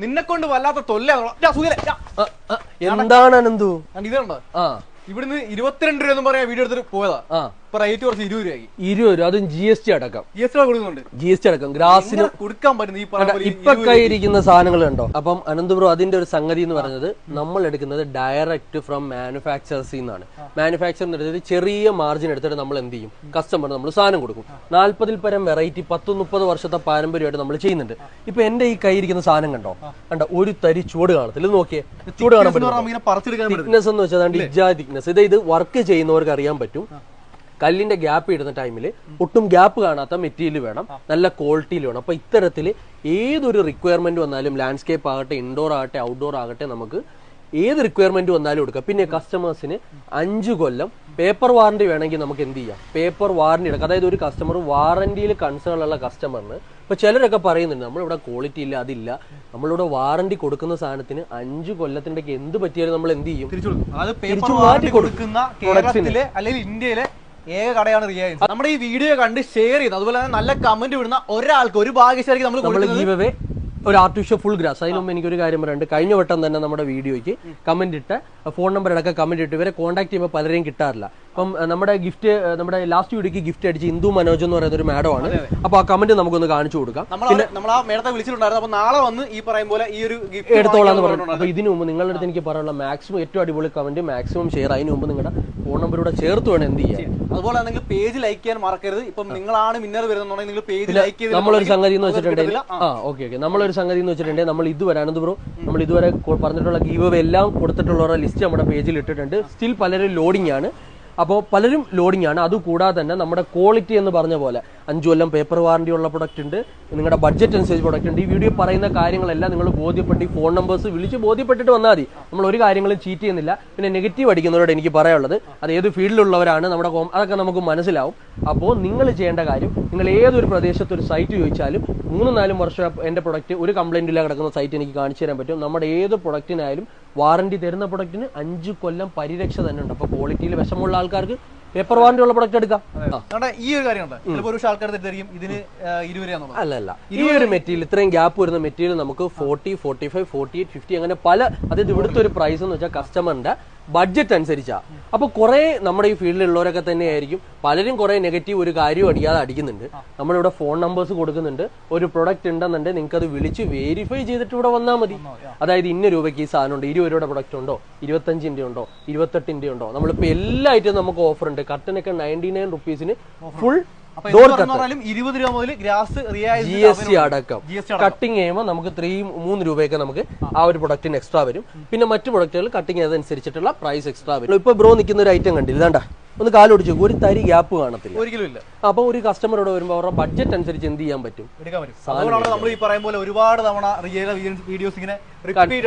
നിന്നെ കൊണ്ട് വല്ലാത്ത തൊല്ല. എന്താണ് അനന്തു ഇതുണ്ടോ? ഇവിടുന്ന് 22 രൂപ പറയാ വീഡിയോ എടുത്തിട്ട് പോയതാ. റേറ്റ് കുറച്ച് 20 രൂപ. 20 രൂപ, അതും GST അടക്കം. GST അടക്കം ഗ്രാസിന് കൊടുക്കാൻ പറ്റുന്ന ഇപ്പൊ കയ്യിരിക്കുന്ന സാധനങ്ങൾ ഉണ്ടോ. അപ്പം അനന്ത് ബ്രോ അതിന്റെ ഒരു സംഗതി എന്ന് പറയുന്നത് നമ്മൾ എടുക്കുന്നത് ഡയറക്റ്റ് ഫ്രം മാനുഫാക്ചേഴ്സിൽ നിന്നാണ്. മാനുഫാക്ചറിന് എടുത്തിട്ട് ചെറിയ മാർജിൻ എടുത്തിട്ട് നമ്മൾ എന്ത് ചെയ്യും, കസ്റ്റമർ നമ്മൾ സാധനം കൊടുക്കും. 40-ൽ പരം വെറൈറ്റി 10-30 വർഷത്തെ പാരമ്പര്യമായിട്ട് നമ്മൾ ചെയ്യുന്നുണ്ട്. ഇപ്പൊ എന്റെ ഈ കയ്യിരിക്കുന്ന സാധനം കണ്ടോ, ഒരു തരി ചൂട് കാണത്തില്ല. ഇത് നോക്കിയേ, ചൂട് കാണാൻ പറ്റും. തിക്നെസ് എന്ന് വെച്ചാൽ ഇജാ തിക്നെസ്. ഇത് വർക്ക് ചെയ്യുന്നവർക്ക് അറിയാൻ പറ്റും. കല്ലിന്റെ ഗ്യാപ്പ് ഇടുന്ന ടൈമിൽ ഒട്ടും ഗ്യാപ്പ് കാണാത്ത മെറ്റീരിയൽ വേണം, നല്ല ക്വാളിറ്റിയിൽ വേണം. അപ്പൊ ഇത്തരത്തിൽ ഏതൊരു റിക്വയർമെന്റ് വന്നാലും, ലാൻഡ്സ്കേപ്പ് ആകട്ടെ, ഇൻഡോർ ആകട്ടെ, ഔട്ട്ഡോർ ആകട്ടെ, നമുക്ക് ഏത് റിക്വയർമെന്റ് വന്നാലും കൊടുക്കാം. പിന്നെ കസ്റ്റമേഴ്സിന് 5 കൊല്ലം പേപ്പർ വാറന്റി വേണമെങ്കിൽ നമുക്ക് എന്ത് ചെയ്യാം, പേപ്പർ വാറന്റി എടുക്കാം. അതായത് ഒരു കസ്റ്റമർ വാറന്റിയിൽ കൺസേൺ ഉള്ള കസ്റ്റമറിന്, ഇപ്പൊ ചിലരൊക്കെ പറയുന്നുണ്ട് നമ്മളിവിടെ ക്വാളിറ്റി ഇല്ല, അതില്ല. നമ്മളിവിടെ വാറന്റി കൊടുക്കുന്ന സാധനത്തിന് 5 കൊല്ലത്തിന്റെ എന്ത് പറ്റിയാലും നമ്മൾ എന്ത് ചെയ്യും, തിരിച്ചു മാറ്റി കൊടുക്കുന്ന കേരളത്തിലെ അല്ലെങ്കിൽ ഇന്ത്യയിലെ ഏക കടയാണ് റിയാൻസ്. നമ്മുടെ ഈ വീഡിയോ കണ്ട് ഷെയർ ചെയ്യുന്നത്, അതുപോലെ തന്നെ നല്ല കമന്റ് വിടുന്ന ഒരാൾക്ക് ഒരു ഭാഗ്യശാലിക്ക് നമ്മൾ ഗീവ് അവേ ഒരു ആർട്ടിഫിഷ്യൽ ഫുൾ ഗ്രാസ്. അതിന് മുമ്പ് എനിക്കൊരു കാര്യം പറയാനുണ്ട്. കഴിഞ്ഞ വട്ടം തന്നെ നമ്മുടെ വീഡിയോയ്ക്ക് കമന്റ് ഇട്ട്, ഫോൺ നമ്പർ അടക്കം കമന്റ് ഇട്ട്, ഇവരെ കോൺടാക്ട് ചെയ്യുമ്പോൾ പലരെയും കിട്ടാറില്ല. അപ്പം നമ്മുടെ ഗിഫ്റ്റ്, നമ്മുടെ ലാസ്റ്റ് വീഡിയോക്ക് ഗിഫ്റ്റ് അടിച്ച് ഇന്ദു മനോജ് എന്ന് പറയുന്ന ഒരു മാഡം ആണ്. അപ്പൊ ആ കമന്റ് നമുക്കൊന്ന് കാണിച്ചു കൊടുക്കാം. നമ്മൾ ആ മേഡത്തെ വിളിച്ചിട്ടുണ്ടായിരുന്നു. അപ്പൊ നാളെ വന്ന് ഈ പറയും പോലെ ഈ ഒരു എടുത്തോളാന്ന് പറഞ്ഞു. അപ്പൊ ഇതിനു മുമ്പ് നിങ്ങളുടെ അടുത്ത് എനിക്ക് പറയാനുള്ള മാക്സിമം ഏറ്റവും അടിപൊളി കമന്റ്, മാക്സിമം ഷെയർ. അതിന് മുമ്പ് നിങ്ങളുടെ ഫോൺ നമ്പറൂടെ ചേർത്ത് വേണം എന്ത് ചെയ്യാൻ. അതുപോലെ നിങ്ങൾ പേജ് ലൈക്ക് ചെയ്യാൻ മറക്കരുത്. ഇപ്പം നിങ്ങളാണ് വിന്നർ വരുന്നുണ്ടെങ്കിൽ നിങ്ങൾ പേജ് ലൈക്ക് ചെയ്ത്. നമ്മളൊരു സംഗതി എന്ന് വെച്ചിട്ടുണ്ടെങ്കിൽ നമ്മളൊരു സംഗതി എന്ന് വെച്ചിട്ടുണ്ടെങ്കിൽ നമ്മൾ ഇതുവരെ അനന്ത് ബ്രോ നമ്മൾ ഇതുവരെ പറഞ്ഞിട്ടുള്ള ഗീവ് അവേ എല്ലാം കൊടുത്തിട്ടുള്ളവരുടെ ലിസ്റ്റ് നമ്മുടെ പേജിൽ ഇട്ടിട്ടുണ്ട്. സ്റ്റിൽ പലരും ലോഡിംഗ് ആണ്. അപ്പോൾ പലരും ലോഡിംഗ് ആണ്. അതുകൂടാതെ തന്നെ നമ്മുടെ ക്വാളിറ്റി എന്ന് പറഞ്ഞ പോലെ 5 കൊല്ലം പേപ്പർ വാറന്റി ഉള്ള പ്രൊഡക്റ്റ് ഉണ്ട്, നിങ്ങളുടെ ബഡ്ജറ്റ് അനുസരിച്ച് പ്രൊഡക്റ്റ് ഉണ്ട്. ഈ വീഡിയോ പറയുന്ന കാര്യങ്ങളെല്ലാം നിങ്ങൾ ബോധ്യപ്പെട്ട് ഈ ഫോൺ നമ്പേഴ്സ് വിളിച്ച് ബോധ്യപ്പെട്ടിട്ട് വന്നാൽ മതി. നമ്മൾ ഒരു കാര്യങ്ങളും ചീറ്റ് ചെയ്യുന്നില്ല. പിന്നെ നെഗറ്റീവ് അടിക്കുന്നവരോട് എനിക്ക് പറയാനുള്ളത്, അത് ഏത് ഫീൽഡിലുള്ളവരാണ് നമ്മുടെ അതൊക്കെ നമുക്ക് മനസ്സിലാവും. അപ്പോൾ നിങ്ങൾ ചെയ്യേണ്ട കാര്യം, നിങ്ങൾ ഏതൊരു പ്രദേശത്ത് ഒരു സൈറ്റ് ചോദിച്ചാലും 3-4 വർഷം എൻ്റെ പ്രൊഡക്റ്റ് ഒരു കംപ്ലൈന്റ് ഇല്ല കിടക്കുന്ന സൈറ്റ് എനിക്ക് കാണിച്ചു തരാൻ പറ്റും. നമ്മുടെ ഏത് പ്രൊഡക്റ്റിനായാലും വാറന്റി തരുന്ന പ്രൊഡക്റ്റിന് 5 കൊല്ലം പരിരക്ഷ തന്നെ ഉണ്ട്. അപ്പോൾ ക്വാളിറ്റിയിൽ വിഷമുള്ള ആൾക്കാർക്ക് പേപ്പർ വാറന്റി ഉള്ള പ്രൊഡക്റ്റ് എടുക്കാം. ഈ ഒരു കാര്യം അല്ല, ഈ ഒരു മെറ്റീരിയൽ, ഇത്രയും ഗ്യാപ്പ് വരുന്ന മെറ്റീരിയൽ നമുക്ക് 40, 45, 48, 50 അങ്ങനെ പല, അതായത് ഇവിടുത്തെ ഒരു പ്രൈസ് എന്ന് വെച്ചാൽ കസ്റ്റമറിന്റെ ബഡ്ജറ്റ് അനുസരിച്ചാ. അപ്പൊ കുറെ നമ്മുടെ ഈ ഫീൽഡിലുള്ളവരൊക്കെ തന്നെ ആയിരിക്കും, പലരും കുറെ നെഗറ്റീവ് ഒരു കാര്യം അടിക്കാതെ അടിക്കുന്നുണ്ട്. നമ്മളിവിടെ ഫോൺ നമ്പേഴ്സ് കൊടുക്കുന്നുണ്ട്. ഒരു പ്രൊഡക്റ്റ് ഉണ്ടെന്നുണ്ടെങ്കിൽ നിങ്ങൾക്ക് അത് വിളിച്ച് വെരിഫൈ ചെയ്തിട്ട് ഇവിടെ വന്നാൽ മതി. അതായത് ഇന്ന രൂപയ്ക്ക് ഈ സാധനം ഉണ്ട്, 20 രൂപയുടെ പ്രൊഡക്റ്റ് ഉണ്ടോ, 25 ഉണ്ടോ, 28 ഉണ്ടോ. നമ്മളിപ്പോ എല്ലാ ഐറ്റം നമുക്ക് ഓഫർ ഉണ്ട്. കർട്ടനൊക്കെ 99 റുപ്പീസിന് ഫുൾ GST അടക്കം. കട്ടിങ് ചെയ്യുമ്പോൾ നമുക്ക് 3 രൂപയൊക്കെ നമുക്ക് ആ ഒരു പ്രൊഡക്റ്റിന് എക്സ്ട്രാ വരും. പിന്നെ മറ്റു പ്രൊഡക്റ്റുകൾ കട്ടിങ് ചെയ്തതനുസരിച്ചിട്ടുള്ള പ്രൈസ് എക്സ്ട്രാ വരും. ഇപ്പൊ ബ്രോ നിൽക്കുന്ന ഒരു ഐറ്റം കണ്ടില്ല, ഇതാണ്ടാ ഒന്ന് കാലൊടിച്ചു, ഒരു തരി ഗ്യാപ്പ് കാണത്തില്ല, ഒരിക്കലും ഇല്ല. അപ്പൊ ഒരു കസ്റ്റമറോട് വരുമ്പോൾ അവരുടെ ബഡ്ജറ്റ് അനുസരിച്ച് എന്ത് ചെയ്യാൻ പറ്റും, നമ്മൾ ഈ പറയും പോലെ ഒരുപാട് തവണ വീഡിയോസ് ഇങ്ങനെ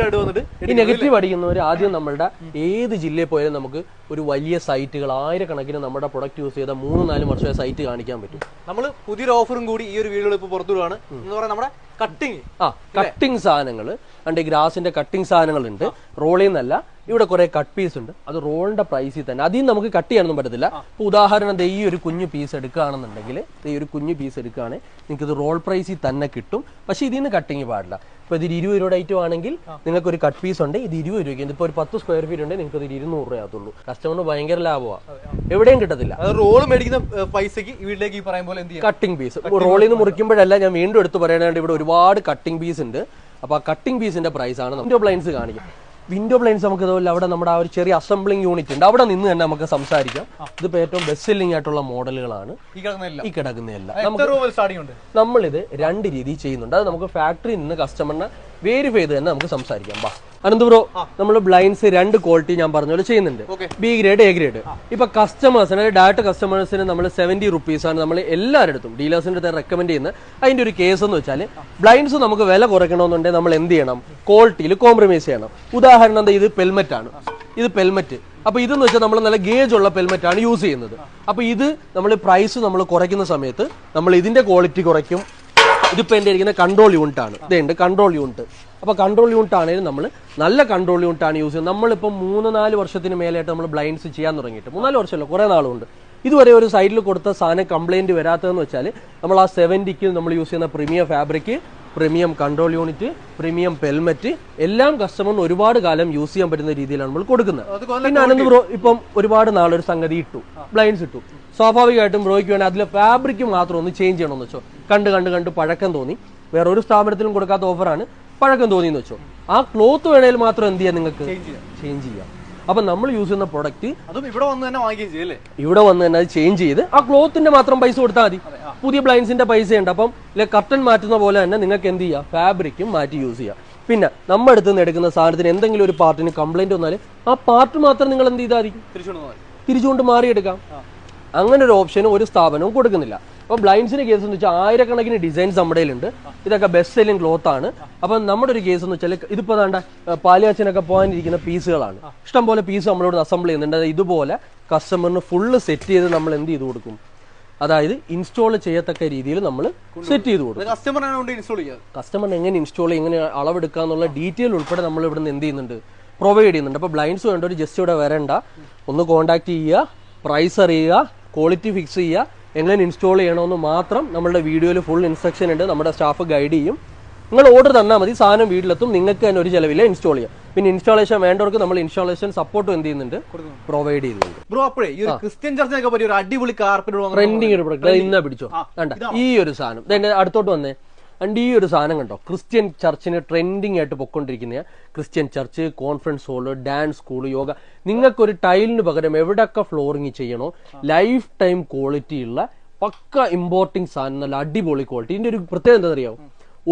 ഈ നെഗറ്റീവ് അടിക്കുന്നവർ ആദ്യം നമ്മളുടെ ഏത് ജില്ലയിൽ പോയാലും നമുക്ക് ഒരു വലിയ സൈറ്റുകൾ, ആയിരക്കണക്കിന് നമ്മുടെ പ്രൊഡക്റ്റ് യൂസ് ചെയ്ത 3-4 വർഷമായ സൈറ്റ് കാണിക്കാൻ പറ്റും. നമ്മൾ പുതിയൊരു ഓഫറും കൂടി ഈ ഒരു വീഡിയോ ഇപ്പൊ പുറത്തുവിടുകയാണ്. എന്ന് പറയാൻ നമ്മുടെ കട്ടിങ് സാധനങ്ങൾ ഉണ്ട്, ഗ്രാസിന്റെ കട്ടിങ് സാധനങ്ങൾ ഉണ്ട്. റോളിൽ നിന്നല്ല, ഇവിടെ കുറെ കട്ട് പീസ് ഉണ്ട്. അത് റോളിന്റെ പ്രൈസിൽ തന്നെ, അതിൽ നമുക്ക് കട്ട് ചെയ്യാനൊന്നും പറ്റത്തില്ല. ഇപ്പൊ ഉദാഹരണം ഈ ഒരു കുഞ്ഞു പീസ് എടുക്കുകയാണെന്നുണ്ടെങ്കിൽ, ഈ ഒരു കുഞ്ഞു പീസ് എടുക്കുകയാണെങ്കിൽ നിങ്ങൾക്ക് ഇത് റോൾ പ്രൈസിൽ തന്നെ കിട്ടും. പക്ഷെ ഇതിൽ നിന്ന് കട്ടിങ് പാടില്ല. ഇപ്പൊ ഇത് 20 രൂപയുടെ ഐറ്റം ആണെങ്കിൽ നിങ്ങൾക്ക് ഒരു കട്ട് പീസ് ഉണ്ട്, ഇത് 20 രൂപയ്ക്ക്. ഇതിപ്പോ ഒരു 10 സ്ക്വയർ ഫീറ്റ് ഉണ്ട്, നിങ്ങൾക്ക് ഇത് 200 രൂപയാകത്തുള്ളൂ. കസ്റ്റമറിന് ഭയങ്കര ലാഭമാണ്, എവിടെയും കിട്ടത്തില്ല. റോള് മേടിക്കുന്ന പൈസക്ക് വീട്ടിലേക്ക് ഈ പറയും പോലെ കട്ടിംഗ് പീസ് റോളിൽ നിന്ന് മുറിക്കുമ്പോഴല്ല, ഞാൻ വീണ്ടും എടുത്ത് പറയാനായിട്ട് ഇവിടെ ഒരുപാട് കട്ടിംഗ് പീസ് ഉണ്ട്. അപ്പൊ ആ കട്ടിംഗ് പീസിന്റെ പ്രൈസ് ആണ് വിൻഡോ ബ്ലൈൻഡ്സ് കാണിക്കും. വിൻഡോ ബ്ലൈൻഡ്സ് നമുക്ക് ഇതുപോലെ അവിടെ നമ്മുടെ ആ ഒരു ചെറിയ അസംബ്ലിംഗ് യൂണിറ്റ് ഉണ്ട്, അവിടെ നിന്ന് തന്നെ നമുക്ക് സംസാരിക്കാം. ഇതിപ്പോ ഏറ്റവും ബെസ്റ്റ് സെല്ലിംഗ് ആയിട്ടുള്ള മോഡലുകളാണ് ഈ കിടക്കുന്നതെല്ലാം. നമ്മളിത് 2 രീതിയിൽ ചെയ്യുന്നുണ്ട്. അത് നമുക്ക് ഫാക്ടറിയിൽ നിന്ന് കസ്റ്റമറിനെ വെരിഫൈ ചെയ്ത് തന്നെ നമുക്ക് സംസാരിക്കാം. അനന്ത് ബ്രോ, നമ്മൾ ബ്ലൈൻഡ്സ് 2 ക്വാളിറ്റി ഞാൻ പറഞ്ഞ പോലെ ചെയ്യുന്നുണ്ട്, ബി ഗ്രേഡ്, എ ഗ്രേഡ്. ഇപ്പൊ കസ്റ്റമേഴ്സിന്, ഡയറക്റ്റ് കസ്റ്റമേഴ്സിന് നമ്മൾ 70 റുപ്പീസാണ് നമ്മൾ എല്ലാവരുടെ അടുത്തും ഡീലേഴ്സിന്റെ അടുത്ത് റെക്കമെൻഡ് ചെയ്യുന്നത്. അതിന്റെ ഒരു കേസ് എന്ന് വെച്ചാൽ, ബ്ലൈൻഡ്സ് നമുക്ക് വില കുറയ്ക്കണമെന്നുണ്ടെങ്കിൽ നമ്മൾ എന്ത് ചെയ്യണം, ക്വാളിറ്റിയിൽ കോംപ്രമൈസ് ചെയ്യണം. ഉദാഹരണം ഇത് പെൽമെറ്റ് ആണ്, ഇത് പെൽമെറ്റ്. അപ്പൊ ഇതെന്ന് വെച്ചാൽ നമ്മൾ നല്ല ഗേജ് ഉള്ള പെൽമെറ്റ് ആണ് യൂസ് ചെയ്യുന്നത്. അപ്പൊ ഇത് നമ്മൾ പ്രൈസ് നമ്മൾ കുറയ്ക്കുന്ന സമയത്ത് നമ്മൾ ഇതിന്റെ ക്വാളിറ്റി കുറയ്ക്കും. ഇതിപ്പോ എന്റെ ഇരിക്കുന്ന കൺട്രോൾ യൂണിറ്റ് ആണ്, ഇതുണ്ട് കൺട്രോൾ യൂണിറ്റ്. അപ്പൊ കൺട്രോൾ യൂണിറ്റ് ആണെങ്കിലും നമ്മൾ നല്ല കൺട്രോൾ യൂണിറ്റ് ആണ് യൂസ് ചെയ്യുന്നത്. നമ്മളിപ്പോൾ 3-4 വർഷത്തിന് മേലായിട്ട് നമ്മൾ ബ്ലൈൻഡ്സ് ചെയ്യാൻ തുടങ്ങിയിട്ട്, 3-4 വർഷമല്ല, കുറെ നാളുണ്ട്. ഇതുവരെ ഒരു സൈഡിൽ കൊടുത്ത സാധനം കംപ്ലൈന്റ് വരാത്തതെന്ന് വെച്ചാൽ നമ്മൾ ആ 70ക്ക് നമ്മൾ യൂസ് ചെയ്യുന്ന premium fabric, premium control unit, premium pelmet എല്ലാം കസ്റ്റമറിന് ഒരുപാട് കാലം യൂസ് ചെയ്യാൻ പറ്റുന്ന രീതിയിലാണ് നമ്മൾ കൊടുക്കുന്നത്. പിന്നെ അനന്ത് ബ്രോ ഇപ്പം ഒരുപാട് നാളൊരു സംഗതി ഇട്ടു, ബ്ലൈൻഡ്സ് ഇട്ടു, സ്വാഭാവികമായിട്ടും ബ്രോയ്ക്ക് വേണ്ടി അതിലെ ഫാബ്രിക് മാത്രം ഒന്ന് ചേഞ്ച് ചെയ്യണമെന്ന് വെച്ചോ. കണ്ട് പഴക്കം തോന്നി, വേറെ ഒരു സ്ഥാപനത്തിലും കൊടുക്കാത്ത ഓഫറാണ്, പഴക്കം തോന്നിയെന്ന് വെച്ചോ. ആ ക്ലോത്ത് വേണേൽ മാത്രം എന്ത് ചെയ്യാം, നിങ്ങൾക്ക് ചേഞ്ച് ചെയ്യാം. അപ്പൊ നമ്മൾ യൂസ് ചെയ്യുന്ന പ്രൊഡക്റ്റ് ഇവിടെ വന്ന് തന്നെ അത് ചേഞ്ച് ചെയ്ത് ആ ക്ലോത്തിന്റെ മാത്രം പൈസ കൊടുത്താൽ മതി. പുതിയ ബ്ലൈൻഡ്സിന്റെ പൈസ ഉണ്ട്. അപ്പം കർട്ടൻ മാറ്റുന്ന പോലെ തന്നെ നിങ്ങൾക്ക് എന്ത് ചെയ്യാം, ഫാബ്രിക്കും മാറ്റി യൂസ് ചെയ്യാം. പിന്നെ നമ്മുടെ അടുത്ത് നിന്ന് എടുക്കുന്ന സാധനത്തിന് എന്തെങ്കിലും ഒരു പാർട്ടിന് കംപ്ലൈന്റ് വന്നാൽ ആ പാർട്ട് മാത്രം നിങ്ങൾ എന്ത് ചെയ്താൽ മതി, തിരിച്ചുകൊണ്ട് മാറിയെടുക്കാം. അങ്ങനെ ഒരു ഓപ്ഷനും ഒരു സ്ഥാപനവും കൊടുക്കുന്നില്ല. അപ്പോൾ ബ്ലൈൻഡ്സിന്റെ കേസ് എന്ന് വെച്ചാൽ ആയിരക്കണക്കിന് ഡിസൈൻസ് നമ്മുടെ ഉണ്ട്. ഇതൊക്കെ ബെസ്റ്റ് സെല്ലിംഗ് ക്ലോത്ത് ആണ്. അപ്പം നമ്മുടെ ഒരു കേസ് എന്ന് വെച്ചാൽ ഇതിപ്പോൾ വേണ്ട പാലിയാച്ചനൊക്കെ പോകാനിരിക്കുന്ന പീസുകളാണ്. ഇഷ്ടംപോലെ പീസ് നമ്മളോട് അസംബിൾ ചെയ്യുന്നുണ്ട്. ഇതുപോലെ കസ്റ്റമറിന് ഫുള്ള് സെറ്റ് ചെയ്ത് നമ്മൾ എന്ത് ചെയ്ത് കൊടുക്കും, അതായത് ഇൻസ്റ്റാൾ ചെയ്യത്തക്ക രീതിയിൽ നമ്മൾ സെറ്റ് ചെയ്ത് കൊടുക്കും. കസ്റ്റമറിന് എങ്ങനെ ഇൻസ്റ്റാൾ ചെയ്യും, എങ്ങനെ അളവെടുക്കുക എന്നുള്ള ഡീറ്റെയിൽ ഉൾപ്പെടെ നമ്മൾ ഇവിടുന്ന് എന്ത് ചെയ്യുന്നുണ്ട്, പ്രൊവൈഡ് ചെയ്യുന്നുണ്ട്. അപ്പോൾ ബ്ലൈൻഡ്സ് വേണ്ട ഒരു ജസ്റ്റ് ഇവിടെ വരണ്ട, ഒന്ന് കോൺടാക്ട് ചെയ്യുക, പ്രൈസ് അറിയുക, ക്വാളിറ്റി ഫിക്സ് ചെയ്യുക, എങ്ങനെ ഇൻസ്റ്റാൾ ചെയ്യണമെന്ന് മാത്രം നമ്മളുടെ വീഡിയോയിൽ ഫുൾ ഇൻസ്ട്രക്ഷൻ ഉണ്ട്. നമ്മുടെ സ്റ്റാഫ് ഗൈഡ് ചെയ്യും. നിങ്ങൾ ഓർഡർ തന്നാൽ മതി, സാധനം വീട്ടിലെത്തും. നിങ്ങൾക്ക് തന്നെ ഒരു ചിലവില്ല ഇൻസ്റ്റാൾ ചെയ്യാം. പിന്നെ ഇൻസ്റ്റാളേഷൻ വേണ്ടവർക്ക് നമ്മൾ ഇൻസ്റ്റാളേഷൻ സപ്പോർട്ടും എന്ത് ചെയ്യുന്നുണ്ട്, പ്രൊവൈഡ് ചെയ്യുന്നുണ്ട്. ബ്രോ അപ്പോഴേ ഈ ക്രിസ്ത്യൻ ചർച്ചിനൊക്കെ പറ്റിയ ഒരു അടിപൊളി കാർപ്പറ്റ് ട്രെൻഡിങ് ഒരു പ്രൊഡക്റ്റ് ഇന്നാ പിടിച്ചോ. കണ്ട ഈ ഒരു സാധനം ഇതിന്റെ അടുത്തോട്ട് വന്നേ. ആൻഡ് ഈ ഒരു സാധനം കണ്ടോ, ക്രിസ്ത്യൻ ചർച്ചിന് ട്രെൻഡിങ് ആയിട്ട് പൊയ്ക്കൊണ്ടിരിക്കുന്ന Christian church, conference hall, dance school, yoga. നിങ്ങൾക്കൊരു ടൈലിന് പകരം എവിടെയൊക്കെ ഫ്ലോറിങ് ചെയ്യണോ ലൈഫ് ടൈം ക്വാളിറ്റി ഉള്ള പക്ക ഇമ്പോർട്ടിംഗ് സാധനം, നല്ല അടിപൊളി ക്വാളിറ്റി. ഇതിന്റെ ഒരു പ്രത്യേകത എന്താ അറിയാമോ,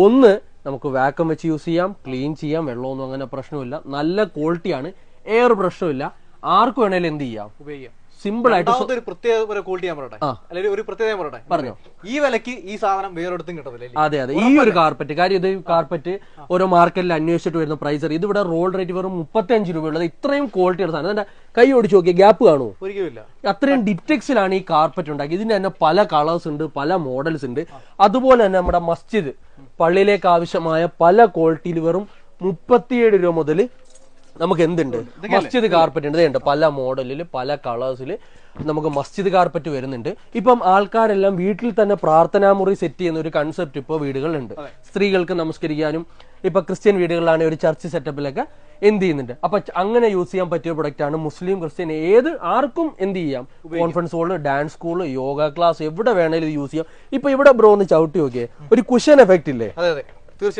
ഒന്ന് നമുക്ക് വാക്വം വെച്ച് യൂസ് ചെയ്യാം, ക്ലീൻ ചെയ്യാം, വെള്ളമൊന്നും അങ്ങനെ പ്രശ്നമില്ല, നല്ല ക്വാളിറ്റിയാണ്, എയർ പ്രശ്നമില്ല, ആർക്ക് വേണേലും എന്ത് ചെയ്യാം, ഉപയോഗിക്കാം. സിമ്പിൾ ആയിട്ട് പറഞ്ഞോ. ഈ വിലക്ക് ഈ സാധനം വേറെടുത്തും കിട്ടത്തില്ല. അതെ ഈ ഒരു കാർപ്പറ്റ് കാര്യം, ഇത് കാർപ്പറ്റ് ഓരോ മാർക്കറ്റിൽ അന്വേഷിച്ചിട്ട് വരുന്ന പ്രൈസ്. ഇത് ഇവിടെ റോൾ റേറ്റ് വെറും 35 രൂപയുള്ളത്. ഇത്രയും ക്വാളിറ്റിയുടെ സാധനം എന്റെ കൈ ഓടിച്ച് നോക്കിയ ഗ്യാപ്പ് കാണുമോ, ഒരിക്കലുമില്ല. അത്രയും ഡിറ്റക്സിലാണ് ഈ കാർപ്പറ്റ് ഉണ്ടാക്കി. ഇതിന് തന്നെ പല കളേഴ്സ് ഉണ്ട്, പല മോഡൽസ് ഉണ്ട്. അതുപോലെ തന്നെ നമ്മുടെ മസ്ജിദ് പള്ളിയിലേക്ക് ആവശ്യമായ പല ക്വാളിറ്റിയിൽ വെറും 37 രൂപ മുതൽ നമുക്ക് എന്തുണ്ട്, മസ്ജിദ് കാർപ്പറ്റ് ഉണ്ട്. ഇതുണ്ട് പല മോഡലിൽ പല കളേഴ്സിൽ നമുക്ക് മസ്ജിദ് കാർപ്പറ്റ് വരുന്നുണ്ട്. ഇപ്പം ആൾക്കാരെല്ലാം വീട്ടിൽ തന്നെ പ്രാർത്ഥനാമുറി സെറ്റ് ചെയ്യുന്ന ഒരു കൺസെപ്റ്റ് ഇപ്പോൾ വീടുകളിലുണ്ട്. സ്ത്രീകൾക്ക് നമസ്കരിക്കാനും ഇപ്പൊ ക്രിസ്ത്യൻ വീടുകളിലാണെങ്കിൽ ഒരു ചർച്ച് സെറ്റപ്പിലൊക്കെ എന്ത് ചെയ്യുന്നുണ്ട്. അപ്പൊ അങ്ങനെ യൂസ് ചെയ്യാൻ പറ്റിയ പ്രൊഡക്റ്റ് ആണ്. മുസ്ലിം ക്രിസ്ത്യൻ ആർക്കും എന്ത് ചെയ്യാം, conference hall, dance school, yoga class എവിടെ വേണേലും ഇത് യൂസ് ചെയ്യാം. ഇപ്പൊ ഇവിടെ ബ്രോ ഒന്ന് ചവിട്ടി നോക്കിയേ, ഒരു കുഷൻ എഫക്റ്റ് ഇല്ലേ.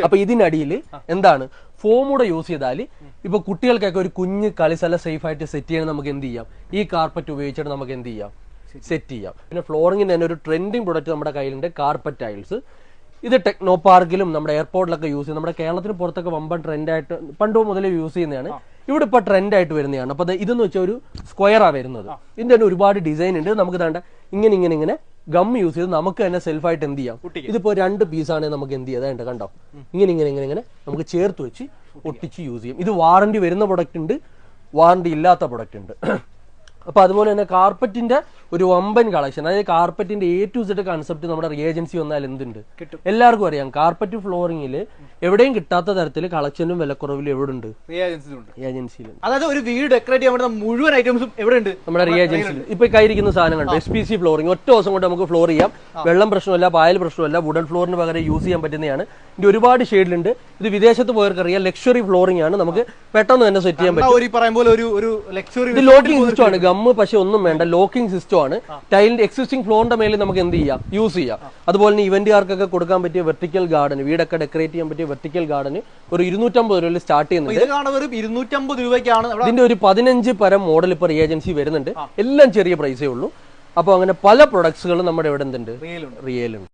അപ്പൊ ഇതിനടിയിൽ എന്താണ്, ഫോമൂടെ യൂസ് ചെയ്താൽ ഇപ്പൊ കുട്ടികൾക്കൊക്കെ ഒരു കുഞ്ഞ് കളിസ്ഥലം സേഫ് ആയിട്ട് സെറ്റ് ചെയ്യാൻ നമുക്ക് എന്ത് ചെയ്യാം, ഈ കാർപ്പറ്റ് ഉപയോഗിച്ചിട്ട് നമുക്ക് എന്ത് ചെയ്യാം, സെറ്റ് ചെയ്യാം. പിന്നെ ഫ്ലോറിങ്ങിന് തന്നെ ഒരു ട്രെൻഡിങ് പ്രൊഡക്റ്റ് നമ്മുടെ കയ്യിലുണ്ട്, കാർപ്പറ്റ് ടൈൽസ്. ഇത് ടെക്നോ പാർക്കിലും നമ്മുടെ എയർപോർട്ടിലൊക്കെ യൂസ് ചെയ്യുന്നത്, നമ്മുടെ കേരളത്തിന് പുറത്തൊക്കെ വമ്പൻ ട്രെൻഡായിട്ട് പണ്ട് മുതലേ യൂസ് ചെയ്യുന്നതാണ്. ഇവിടെ ഇപ്പൊ ട്രെൻഡായിട്ട് വരുന്നതാണ്. അപ്പൊ ഇതെന്ന് വെച്ചാൽ ഒരു സ്ക്വയറാ വരുന്നത്. ഇതിന്റെ തന്നെ ഒരുപാട് ഡിസൈൻ ഉണ്ട്. നമുക്ക് വേണ്ട ഇങ്ങനെ ഗം യൂസ് ചെയ്ത് നമുക്ക് തന്നെ സെൽഫായിട്ട് എന്ത് ചെയ്യാം. ഇതിപ്പോ 2 പീസാണെങ്കിൽ നമുക്ക് എന്ത് ചെയ്യാം, അതായത് കണ്ടോ, ഇങ്ങനെ നമുക്ക് ചേർത്ത് വെച്ച് ഒട്ടിച്ച് യൂസ് ചെയ്യും. ഇത് വാറണ്ടി വരുന്ന പ്രൊഡക്റ്റ് ഉണ്ട്, വാറണ്ടി ഇല്ലാത്ത പ്രൊഡക്റ്റ് ഉണ്ട്. അപ്പൊ അതുപോലെ തന്നെ കാർപ്പറ്റിന്റെ ഒരു വമ്പൻ കളക്ഷൻ, അതായത് കാർപ്പറ്റിന്റെ A to Z കൺസെപ്റ്റ് നമ്മുടെ റിയേജൻസി വന്നാൽ എന്തുണ്ട്, എല്ലാവർക്കും അറിയാം. കാർപ്പറ്റ് ഫ്ലോറിംഗിൽ എവിടെയും കിട്ടാത്ത തരത്തിൽ കളക്ഷനും വിലക്കുറവിലും എവിടെ ഉണ്ട്, റിയേജൻസിയിലുണ്ട്. അതായത് ഒരു വീട് ഡെക്കറേറ്റ് ചെയ്യാൻ മുഴുവൻ ഐറ്റംസും എവിടെ ഉണ്ട്, നമ്മുടെ റിയേജൻസിയിൽ. ഇപ്പൊ കയ്യിരിക്കുന്ന സാധനം കണ്ടോ, SPC ഫ്ലോറിംഗ്. ഒറ്റ ദിവസം കൊണ്ട് നമുക്ക് ഫ്ലോർ ചെയ്യാം. വെള്ളം പ്രശ്നമല്ല, പായൽ പ്രശ്നമല്ല, വുഡൻ ഫ്ലോറിന് പകരം യൂസ് ചെയ്യാൻ പറ്റുന്നതാണ്. ഇതിന്റെ ഒരുപാട് ഷെയ്ഡിലുണ്ട്. ഇത് വിദേശത്ത് പോയവർക്ക് അറിയാം, ലക്ഷറി ഫ്ലോറിംഗ് ആണ്, നമുക്ക് പെട്ടെന്ന് തന്നെ സെറ്റ് ചെയ്യാൻ പറ്റും. ഇത് ലോക്കിംഗ് സിസ്റ്റം ആണ്, ഗമ്മ് പക്ഷെ ഒന്നും വേണ്ട, ലോക്കിംഗ് സിസ്റ്റം ആണ്. ടൈലിന്റെ എക്സിസ്റ്റിംഗ് ഫ്ലോറിന്റെ മേലെ നമുക്ക് എന്ത് ചെയ്യാം, യൂസ് ചെയ്യാം. അതുപോലെ തന്നെ ഇവന്റുകാർക്കൊക്കെ കൊടുക്കാൻ പറ്റിയ വെർട്ടിക്കൽ ഗാർഡൻ, വീടൊക്കെ ഡെക്കറേറ്റ് ചെയ്യാൻ പറ്റിയ വെർട്ടിക്കൽ ഗാർഡൻ ഒരു 250 രൂപയിൽ സ്റ്റാർട്ട് ചെയ്യുന്നുണ്ട്. 250 രൂപയ്ക്കാണ്. ഇതിന്റെ ഒരു 15 പരം മോഡൽ ഇപ്പൊ ഏജൻസി വരുന്നുണ്ട്. എല്ലാം ചെറിയ പ്രൈസേ ഉള്ളൂ. അപ്പൊ അങ്ങനെ പല പ്രൊഡക്ട്സുകളും നമ്മുടെ ഇവിടെ എന്തുണ്ട്, റിയലുണ്ട്.